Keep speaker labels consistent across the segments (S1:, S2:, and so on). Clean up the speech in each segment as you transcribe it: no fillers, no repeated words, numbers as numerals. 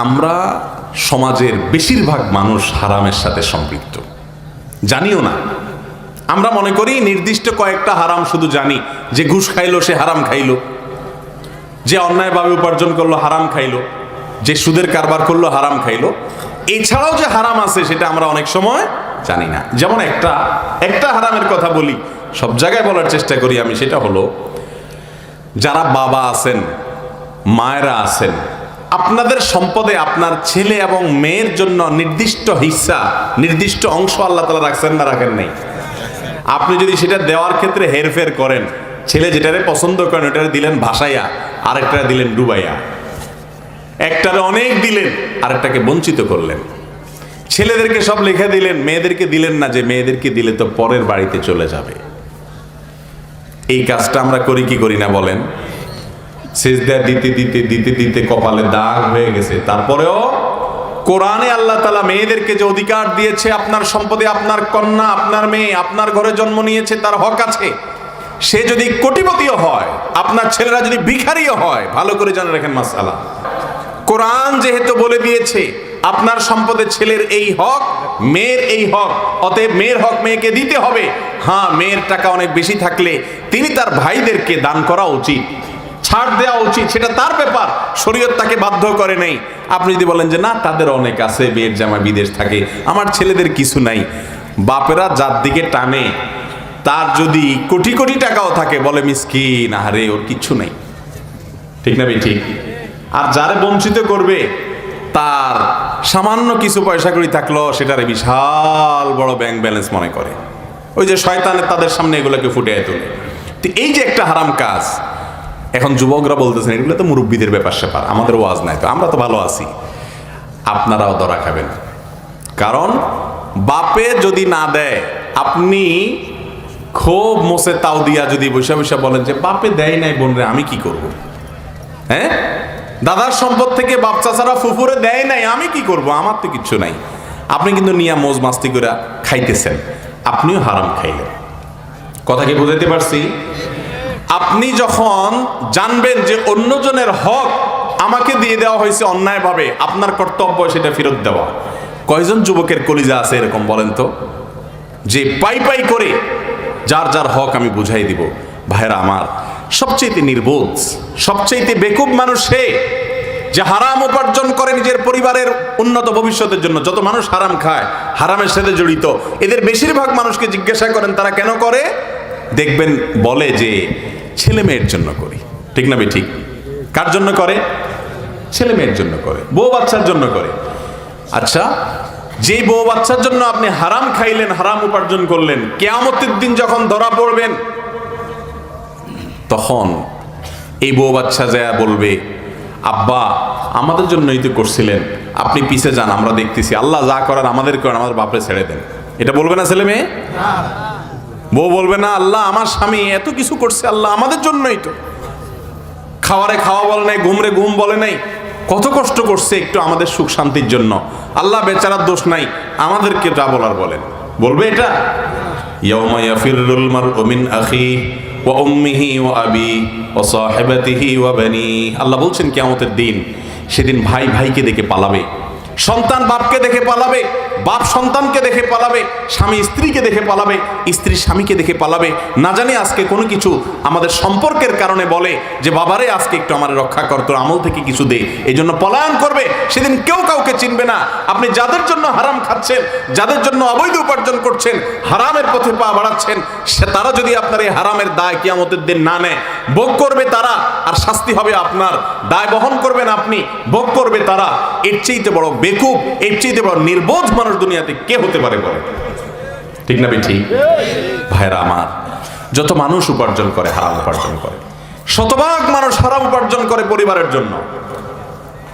S1: আমরা সমাজের বেশিরভাগ মানুষ হারামের সাথে সম্পৃক্ত, জানিও না। আমরা মনে করি নির্দিষ্ট কয়েকটা হারাম শুধু জানি, যে ঘুষ খাইলো সে হারাম খাইলো, যে অন্যায়ভাবে উপার্জন করলো হারাম খাইলো, যে সুদের কারবার করলো হারাম খাইলো। এছাড়াও যে হারাম আছে সেটা আমরা অনেক সময় জানি না। যেমন একটা হারামের কথা বলি, সব জায়গায় বলার চেষ্টা করি আমি, সেটা হলো যারা বাবা আছেন, মায়েরা আছেন, আপনাদের সম্পদে আপনার ছেলে এবং মেয়ের জন্য নির্দিষ্ট হিস্সা, নির্দিষ্ট অংশ আল্লাহ তাআলা রাখছেন না রাখেন নাই? আপনি যদি সেটা দেওয়ার ক্ষেত্রে হেরফের করেন, ছেলে যেটারে পছন্দ করেন ওটারে দিলেন ভাসাইয়া, আরেকটা দিলেন ডুবাইয়া, একটারে অনেক দিলেন আরেকটাকে বঞ্চিত করলেন। ছেলেদেরকে সব লিখে দিলেন, মেয়েদেরকে দিলেন না, যে মেয়েদেরকে দিলে তো পরের বাড়িতে চলে যাবে। এই কাজটা আমরা করি কি করি না বলেন? সিজদা দিতে দিতে দিতে দিতে কপালে দাগ হয়ে গেছে। তারপরেও কোরআনে আল্লাহ তাআলা মেয়েদেরকে যে অধিকার দিয়েছে, আপনার সম্পদে আপনার কন্যা, আপনার মেয়ে আপনার ঘরে জন্ম নিয়েছে, তার হক আছে। সে যদি কোটিপতিও হয়, আপনার ছেলেরা যদি ভিখারিও হয়, ভালো করে জানে রাখেন মাসআলা। কোরআন যেহেতু বলে দিয়েছে আপনার সম্পদে ছেলের এই হক, মেয়ের এই হক, অতএব মেয়ের হক মেয়েকে দিতে হবে। হ্যাঁ, মেয়ের টাকা অনেক বেশি থাকলে তিনি তার ভাইদেরকে দান করা উচিত, ছাড় দেওয়া উচিত, সেটা তার ব্যাপার, শরীয়ত তাকে বাধ্য করে নেই। আপনি যদি বলেন যে না তাদের অনেক আছে, বিয়ের জামা বিদেশ থাকে, আমার ছেলেদের কিছু নাই, বাপেরা যার দিকে টানে তার যদি কোটি কোটি টাকাও থাকে বলে মিসকিন, আরে ওর কিচ্ছু নাই। ঠিক না ঠিক? আর যারে বঞ্চিত করবে তার সামান্য কিছু পয়সা করি থাকলো সেটারে বিশাল বড় ব্যাংক ব্যালেন্স মনে করে। ওই যে শয়তানের তাদের সামনে এগুলোকে ফুটিয়ে তোলে। তো এই যে একটা হারাম কাজ, এখন যুবকরা বলতেছেন এগুলো তো মুরব্বীদের ব্যাপার স্যাপার, আমাদের ওয়াজ নাই, তো আমরা তো ভালো আছি। আপনারাও ধরা খাবেন, কারণ বাপে যদি না দেয়, আপনি খুব মোসে তাও দিয়া যদি বৈশা বৈশা বলেন যে বাপে দেয় নাই বোন রে, আমি কি করব? হ্যাঁ, দাদার সম্পদ থেকে বাপ চাচারা ফুফুরে দেয় নাই, আমি কি করব? আমার তো কিচ্ছু নাই। আপনি কিন্তু নিয়া মোজ মাস্তি করে খাইতেছেন, আপনিও হারাম খাইলেন। কথা কি বুঝাইতে পারছি? আপনি যখন জানবেন যে অন্যজনের হক আমাকে দিয়ে দেওয়া হয়েছে অন্যায়ভাবে, আপনার কর্তব্য সেটা ফেরত দেওয়া। কয়জন যুবকের কলিজা আছে এরকম বলেন তো, যে পাই পাই করে যার যার হক আমি বুঝাই দিব? ভাইরা আমার, সবচেয়ে নির্বোধ, সবচেয়ে বেকুব মানুষ সে যে হারাম উপার্জন করে নিজের পরিবারের উন্নত ভবিষ্যতের জন্য। যত মানুষ হারাম খায়, হারামের সাথে জড়িত, এদের বেশিরভাগ মানুষকে জিজ্ঞাসা করেন তারা কেন করে, দেখবেন বলে যে ছেলে মেয়ের জন্য করি। ঠিক না ঠিক? কার জন্য করে? ছেলে মেয়ের জন্য করে, বউ বাচ্চার জন্য করে। আচ্ছা, যেই বউ বাচ্চার জন্য আপনি হারাম খাইলেন, হারাম উপার্জন করলেন, কিয়ামতের দিন যখন ধরা পড়বেন তখন এই বউ বাচ্চা যায় বলবে, আব্বা আমাদের জন্যই তো করছিলেন, আপনি পিছে যান, আমরা দেখতেছি, আল্লাহ যা করার আমাদের করেন, আমাদের বাপরে ছেড়ে দেন। এটা বলবে না ছেলে মেয়ে? বউ বলবে না, আল্লাহ আমার স্বামী এত কিছু করছে, আল্লাহ আমাদের জন্যই তো, খাওয়ারে খাওয়া বলে নাই, ঘুমরে ঘুম বলে নাই, কত কষ্ট করছে একটু আমাদের সুখ শান্তির জন্য, আল্লাহ বেচারার দোষ নাই, আমাদেরকে যা বলার বলেন। বলবে এটা? ইয়াউমা ইয়াফিরুল মারউ মিন আখিহি ওয়া উম্মিহি ওয়া আবিহি ওয়া সাহিবাতিহি ওয়া বানিহি। আল্লাহ বলছেন কিয়ামতের দিন, সেদিন ভাই ভাইকে দেখে পালাবে, সন্তান বাপকে দেখে পালাবে, বাপ সন্তানকে দেখে পালাবে, স্বামী স্ত্রীকে দেখে পালাবে, স্ত্রী স্বামীকে দেখে পালাবে। না জানি আজকে কোনো কিছু আমাদের সম্পর্কের কারণে বলে যে বাবারে আজকে একটু আমার রক্ষা কর, তোর আমল থেকে কিছু দে, এই জন্য পলায়ন করবে। সেদিন কেউ কাউকে চিনবে না। আপনি যাদের জন্য হারাম খাচ্ছেন, যাদের জন্য অবৈধ উপার্জন করছেন, হারামের পথে পা বাড়াচ্ছেন, সে তারা যদি আপনার এই হারামের দায় কিয়ামতের দিন না নেয়, ভোগ করবে তারা, আর শাস্তি হবে আপনার। দায় বহন করবেন আপনি, ভোগ করবে তারা। এর চেয়ে বড় বেকুব, এর চেয়ে বড় নির্বোধ মানুষ দুনিয়াতে কে হতে পারে বলে? ঠিক না ঠিক? ভাইরা আমার, যত মানুষ উপার্জন করে হারাম উপার্জন করে, শতভাগ মানুষ হারাম উপার্জন করে পরিবারের জন্য।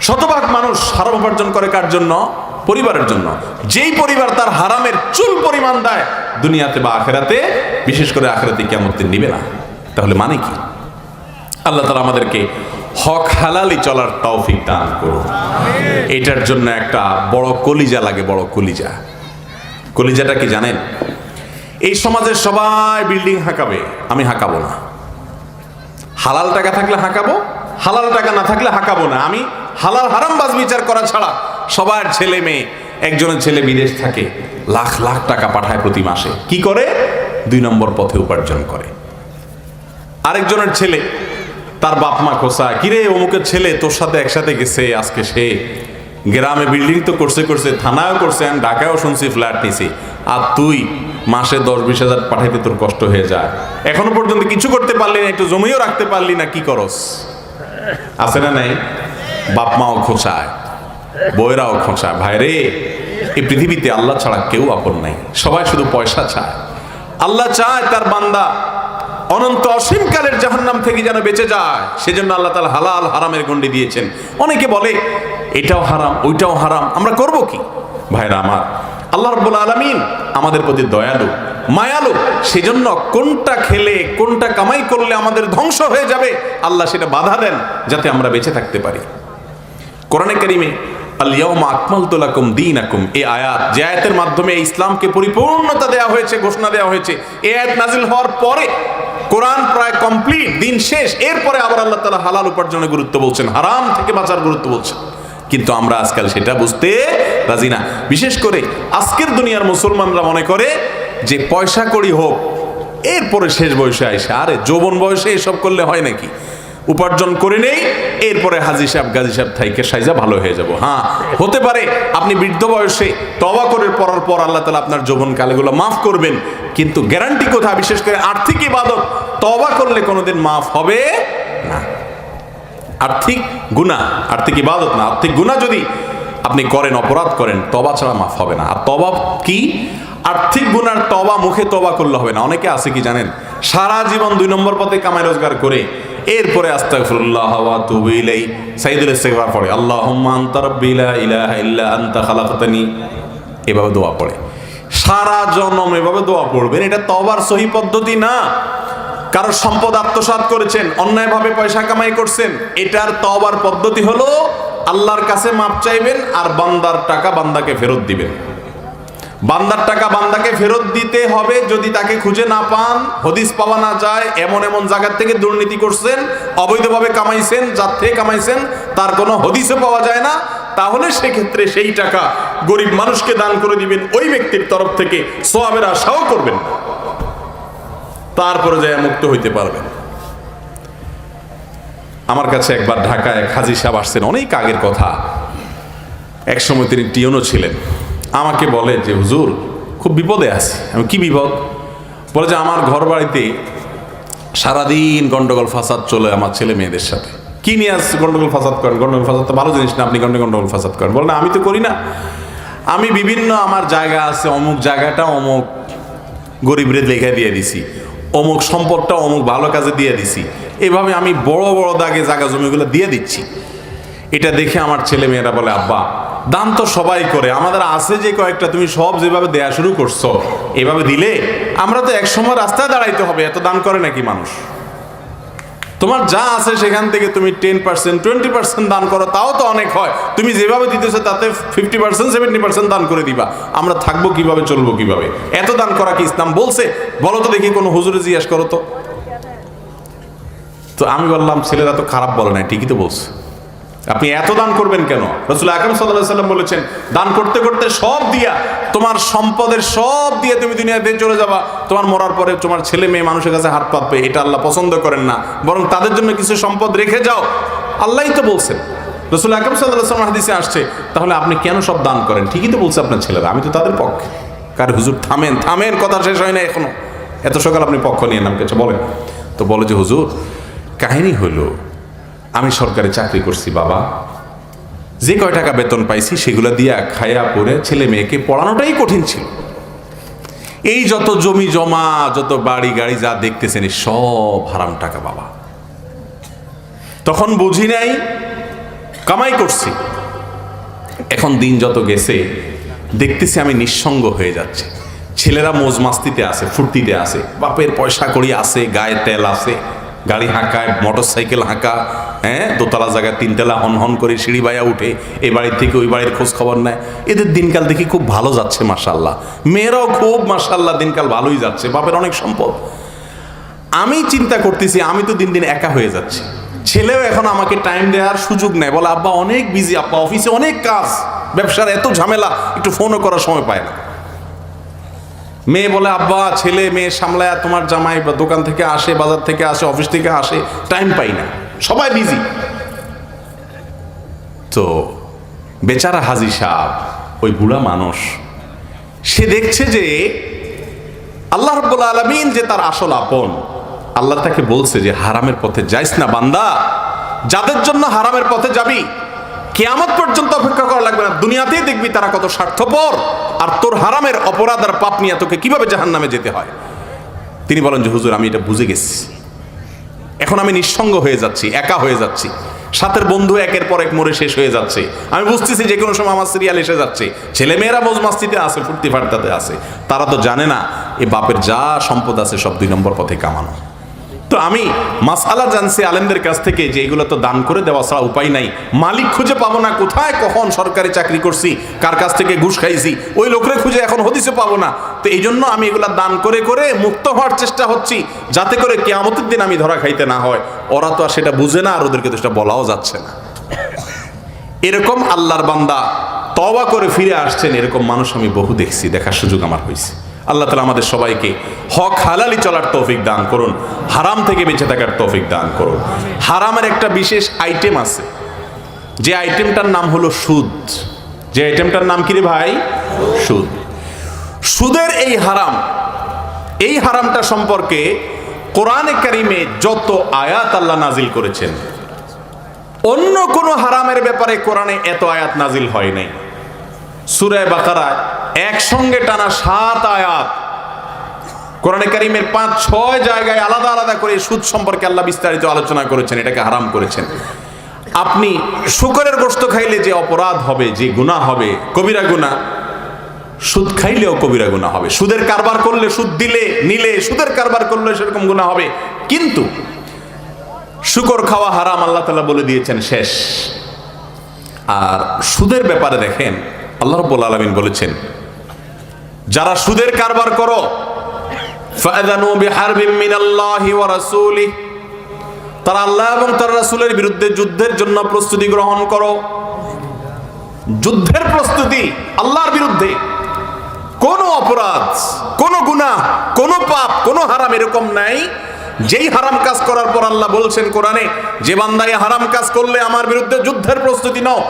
S1: শতভাগ মানুষ হারাম উপার্জন করে কার জন্য? পরিবারের জন্য। যেই পরিবার তার হারামের চুল পরিমাণ দেয়, দুনিয়াতে বা আখেরাতে, বিশেষ করে আখেরাতে কিয়ামত নিবে না। তাহলে মানে কি? আল্লাহ তাআলা আমাদেরকে হক হালালি চলার তৌফিক দান করুন। এটার জন্য একটা বড় কলিজা লাগে, বড় কলিজা। কলিজাটা কি জানেন? এই সমাজের সবাই বিল্ডিং হাঁকাবে, আমি হাঁকাবো না। হালাল টাকা থাকলে হাঁকাবো, হালাল টাকা না থাকলে হাঁকাবো না। আমি হালাল হারাম বাজ বিচার করা ছাড়া সবার ছেলে মেয়ে, একজনের ছেলে বিদেশ থাকে, লাখ লাখ টাকা পাঠায় প্রতি মাসে, কি করে? 2 নম্বর পথে উপার্জন করে। আরেকজনের ছেলে, তার বাপ মা খোঁচায়, কিরে অমুকের ছেলে তোর সাথে একসাথে গেছে, আজকে সে গ্রামে বিল্ডিং তো করছে, থানায়ও করছে, আমি ঢাকায়ও শুনছি ফ্ল্যাট নিছি, আর তুই মাসে 10-20 হাজার পাঠাইতে তোর কষ্ট হয়ে যায়, এখনো পর্যন্ত কিছু করতে পারলি না, একটু জমিও রাখতে পারলি না, কি করস? আছে না নাই? বাপ মাও খোঁচায়, বইরাও খোঁচায়। ভাইরে, এই পৃথিবীতে আল্লাহ ছাড়া কেউ আপন নাই, সবাই শুধু পয়সা চায়। আল্লাহ চায় তার বান্দা অনন্ত অসীমকালের জাহান্নাম থেকে যেন বেঁচে যায়, সেজন্য আল্লাহ তাআলা হালাল হারামের গণ্ডি দিয়েছেন। অনেকে বলে এটাও হারাম ওইটাও হারাম, আমরা করব কি? ভাইরা আমার, আল্লাহ রাব্বুল আলামিন আমাদের প্রতি দয়ালু, মায়ালু, সেজন্য কোনটা খেলে কোনটা কামাই করলে আমাদের ধ্বংস হয়ে যাবে আল্লাহ সেটা বাধা দেন, যাতে আমরা বেঁচে থাকতে পারি। কোরআনে কারিমে আল ইয়াউমা আকমালতু লাকুম দীনাকুম, এই আয়াত, যে আয়াতের মাধ্যমে ইসলামকে পরিপূর্ণতা দেওয়া হয়েছে, ঘোষণা দেওয়া হয়েছে, এই আয়াত নাজিল হওয়ার পরে কোরআন প্রায় কমপ্লিট, দিন শেষ, এরপরে আবার আল্লাহ তাআলা হালাল উপার্জনের গুরুত্ব বলছেন, হারাম থেকে বাঁচার গুরুত্ব বলছেন। কিন্তু আমরা আজকাল সেটা বুঝতে রাজি না। বিশেষ করে আজকের দুনিয়ার মুসলমানরা মনে করে যে পয়সা কড়ি হোক, এরপরে শেষ বয়সে আইসা, আরে যৌবন বয়সে এসব করলে হয় নাকি? উপার্জন করে নেই, এরপরে হাজি সাহেব গাজী সাহেব থাইকে সাইজা ভালো হয়ে যাব। হ্যাঁ, হতে পারে আপনি বৃদ্ধ বয়সে তওবা করে পড়ার পর আল্লাহ তাআলা আপনার যৌবন কালগুলো মাফ করবেন, কিন্তু গ্যারান্টি কোথায়? বিশেষ করে আর্থিক ইবাদত তওবা করলে কোনোদিন মাফ হবে না। আর্থিক গুনাহ, আর্থিক ইবাদত না, আর্থিক গুনাহ যদি আপনি করেন, অপরাধ করেন, তওবা ছাড়া মাফ হবে না। আর তওবা কি? আর্থিক গুনার তওবা মুখে তওবা করলে হবে না। অনেকে আছে কি জানেন, সারা জীবন 2 নম্বর পথে কামাই রোজগার করে এরপরে আস্তাগফিরুল্লাহ ওয়া আতুবু ইলাইহি সাইয়্যিদুল ইস্তিগফার পড়ে, আল্লাহুম্মা আনতা রাব্বি লা ইলাহা ইল্লা আনতা খালাকতানি, এভাবে দোয়া পড়ে। সারা জন্ম এভাবে দোয়া পড়বেন, এটা তওবার সহি পদ্ধতি না। কারো সম্পদ আত্মসাৎ করেছেন, অন্যায়ভাবে পয়সা কামাই করছেন, এটার তওবার পদ্ধতি হলো আল্লাহর কাছে মাপ চাইবেন আর বান্দার টাকা বান্দাকে ফেরত দিবেন। বান্দার টাকা বান্দাকে ফেরত দিতে হবে যদি তাকে খুঁজে না পান, হদিস পাওয়া না যায়, এমন এমন জায়গা থেকে দুর্নীতি করছেন, অবৈধভাবে কামাইছেন, যার থেকে কামাইছেন তার কোনো হদিসও পাওয়া যায় না, তাহলে সেক্ষেত্রে সেই টাকা গরিব মানুষকে দান করে দিবেন, ওই ব্যক্তির তরফ থেকে সওয়াবের আশাও করবেন না, তারপরে যায় মুক্ত হইতে পারবেন। আমার কাছে একবার ঢাকায় এক হাজী সাহেব আসছেন, অনেক আগের কথা, এক সময় তিনি টিউনও ছিলেন। আমাকে বলে যে হুজুর খুব বিপদে আছি। আমি কি বিপদ? বলে যে আমার ঘর বাড়িতে সারাদিন গন্ডগোল ফাসাদ চলে আমার ছেলে মেয়েদের সাথে। কি নিয়ে আসছে গন্ডগোল ফাসাদ করেন? গন্ডগোল ফাসাদ তো ভালো জিনিস না, আপনি গন্ডগোল ফাসাদ করেন। বলে না, আমি তো করি না, আমি বিভিন্ন আমার জায়গা আছে, অমুক জায়গাটা অমুক গরিবরে লেখা দিয়ে দিছি, অমুক সম্পদটা অমুক ভালো কাজে দিয়ে দিছি, এভাবে আমি বড় বড় দাগে জায়গা জমিগুলো দিয়ে দিচ্ছি। এটা দেখে আমার ছেলে মেয়েরা বলে, আব্বা দান তো সবাই করে, আমাদের আছে যে কয়েকটা, তুমি সব যেভাবে দেয়া শুরু করছো এভাবে দিলে আমরা তো এক সময় রাস্তায় দাঁড়াইতে হবে, এত দান করে নাকি মানুষ? তোমার যা আছে সেখান থেকে তুমি 10% 20% দান করো, তাও তো অনেক হয়। তুমি যেভাবে দিতেছো তাতে 50% 70% দান করে দিবা, আমরা থাকবো কিভাবে, চলবো কিভাবে? এত দান করা কি ইসলাম বলছে? বলো তো দেখি, কোনো হুজুরে জিজ্ঞাসা করো তো। তো আমি বললাম, ছেলেরা তো খারাপ বলে নাই, ঠিকই তো বলছে, আপনি এত দান করবেন কেন? রাসূল আকরাম সাল্লাল্লাহু আলাইহি ওয়াসাল্লাম বলেছেন, দান করতে করতে সব দিয়া, তোমার সম্পদের সব দিয়ে তুমি দুনিয়াতে চলে যাবা, তোমার মরার পরে তোমার ছেলে মেয়ে মানুষের কাছে হাত পাতবে, এটা আল্লাহ পছন্দ করেন না, বরং তাদের জন্য কিছু সম্পদ রেখে যাও। আল্লাহই তো বলছেন, রাসূল আকরাম সাল্লাল্লাহু আলাইহি ওয়াসাল্লাম হাদিসে আসছে, তাহলে আপনি কেন সব দান করেন? ঠিকই তো বলছে আপনার ছেলেরা, আমি তো তাদের পক্ষে। কার হুজুর থামেন থামেন, কথা শেষ হয় না এখনো, এত সকাল আপনি পক্ষ নিয়ে নাম কিছু বলেন। তো বলে যে হুজুর, কাহিনী হলো আমি সরকারি চাকরি করছি বাবা, যে কয় টাকা বেতন পাইছি সেগুলো দিয়া খায়া পরে ছেলে মেয়েকে পড়ানোটাই কঠিন ছিল। এই যত জমি জমা, যত বাড়ি গাড়ি যা দেখতেছেন সব হারাম টাকা বাবা। তখন বুঝি নাই, কামাই করছি। এখন দিন যত গেছে দেখতেছি আমি নিঃসঙ্গ হয়ে যাচ্ছে। ছেলেরা মোজ মাস্তিতে আছে, ফুর্তিতে আছে, বাপের পয়সা কড়ি আছে, গায়ে তেল আছে, গাড়ি হাঁকায়, মোটর সাইকেল হাঁকা, হ্যাঁ, দোতলা জায়গায় 3 তলা হন হন করে সিঁড়ি বাইয়া উঠে এই বাড়ির থেকে ওই বাড়ির খোঁজ খবর নেয়। এদের দিনকাল দেখি খুব ভালো যাচ্ছে মাশাআল্লাহ, মেয়েরাও খুব মাশাআল্লাহ দিনকাল ভালোই যাচ্ছে, বাপের অনেক সম্পদ। আমি চিন্তা করতেছি, আমি তো দিন দিন একা হয়ে যাচ্ছি। ছেলেও এখন আমাকে টাইম দেওয়ার সুযোগ নেয়, বলে আব্বা অনেক বিজি, আব্বা অফিসে অনেক কাজ, ব্যবসার এত ঝামেলা, একটু ফোনও করার সময় পায় না। মেয়ে বলে আব্বা ছেলে মেয়ে সামলায়, তোমার জামাই বা দোকান থেকে আসে, বাজার থেকে আসে, অফিস থেকে আসে, টাইম পাই না, সবাই বিজি। তো বেচারা হাজী সাহেব, ওই বুড়া মানুষ, সে দেখছে যে আল্লাহ রাব্বুল আলামিন যে তার আসল আপন, আল্লাহ তাকে বলছে যে হারামের পথে যাইস না বান্দা, যাদের জন্য হারামের পথে যাবি কিয়ামত পর্যন্ত অপেক্ষা করা লাগবে না, দুনিয়াতেই দেখবি তারা কত স্বার্থপর, আর তোর হারামের অপরাধ আর পাপ নিয়ে তোকে কিভাবে জাহান্নামে যেতে হয়। তিনি বলেন যে হুজুর আমি এটা বুঝে গেছি, এখন আমি নিঃসঙ্গ হয়ে যাচ্ছি, একা হয়ে যাচ্ছি, সাথের বন্ধু একের পর এক মরে শেষ হয়ে যাচ্ছে, আমি বুঝতেছি যে কোনো সময় আমার সিরিয়াল এসে যাচ্ছে, ছেলেমেয়েরা মৌজ মাস্তিতে আছে, ফুর্তি ফার্তাতে আছে, তারা তো জানে না এই বাপের যা সম্পদ আছে সব 2 নম্বর পথে কামানো। তো আমি মাসআলা জানছি আলেমদের কাছ থেকে যে এগুলো তো দান করে দেওয়া ছাড়া উপায় নাই, মালিক খুঁজে পাবো না, কোথায় কখন সরকারি চাকরি করছি, কার কাছ থেকে ঘুষ খাইছি, ওই লোকরে খুঁজে এখন হদিসে পাবো না। তো এই জন্য আমি এগুলা দান করে করে মুক্ত হওয়ার চেষ্টা হচ্ছি, যাতে করে কিয়ামতের দিন আমি ধরা খাইতে না হয়। ওরা তো আর সেটা বুঝে না, আর ওদেরকে তো সেটা বলাও যাচ্ছে না। এরকম আল্লাহর বান্দা তওবা করে ফিরে আসছেন, এরকম মানুষ আমি বহু দেখছি, দেখার সুযোগ আমার হয়েছে। আল্লাহ তাআলা আমাদের সবাইকে হক হালালি চলার তৌফিক দান করুন, হারাম থেকে বেঁচে থাকার তৌফিক দান করুন। হারামের একটা বিশেষ আইটেম আছে, যে আইটেমটার নাম হলো সুদ। যে আইটেমটার নাম কি রে ভাই? সুদ। সুদের এই হারাম, এই হারামটা সম্পর্কে কোরআনে কারিমে যত আয়াত আল্লাহ নাজিল করেছেন, অন্য কোন হারামের ব্যাপারে কোরআনে এত আয়াত নাজিল হয় নাই। সূরা বাকারা একসঙ্গে টানা 7 আয়াত, কোরআনে কারিমের 5-6 জায়গায় আলাদা আলাদা করে সুদ সম্পর্কে আল্লাহ বিস্তারিত আলোচনা করেছেন, এটাকে হারাম করেছেন। আপনি শুকরের গোশত খাইলে যে অপরাধ হবে, যে গুনাহ হবে, কবিরা গুনাহ, সুদ খাইলেও কবিরা গুনাহ হবে। সুদের কারবার করলে, সুদ দিলে নিলে সুদের কারবার করলে সেরকম গুনাহ হবে। কিন্তু শুকর খাওয়া হারাম আল্লাহ তাআলা বলে দিয়েছেন শেষ। আর সুদের ব্যাপারে দেখেন আল্লাহ রাব্বুল আলামিন বলেছেন, যারা সুদের কারবার করো ফাআযানু বিহারবিম মিনাল্লাহি ওয়া রাসূলিহি, তারা আল্লাহ এবং তার রাসূলের বিরুদ্ধে যুদ্ধের জন্য প্রস্তুতি গ্রহণ করো। যুদ্ধের প্রস্তুতি আল্লাহর বিরুদ্ধে। কোন অপরাধ, কোন গুনাহ, কোন পাপ, কোন হারাম এরকম নাই যেই হারাম কাজ করার পর আল্লাহ বলছেন কোরআনে, যে বান্দা এই হারাম কাজ করলে আমার বিরুদ্ধে যুদ্ধের প্রস্তুতি নাও।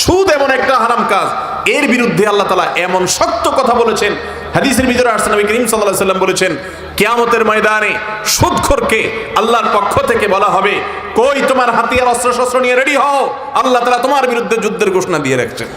S1: সুদ এমন একটা হারাম কাজ, এর বিরুদ্ধে আল্লাহ তাআলা এমন শক্ত কথা বলেছেন। হাদিসের ভিতরে আসছে, নবী করিম সাল্লাল্লাহু আলাইহি ওয়াসাল্লাম বলেছেন, কিয়ামতের ময়দানে সুদখোরকে আল্লাহর পক্ষ থেকে বলা হবে, কই তোমার হাতিয়ার অস্ত্র শস্ত্র নিয়ে রেডি হও, আল্লাহ তাআলা তোমার বিরুদ্ধে যুদ্ধের ঘোষণা দিয়ে রাখছেন।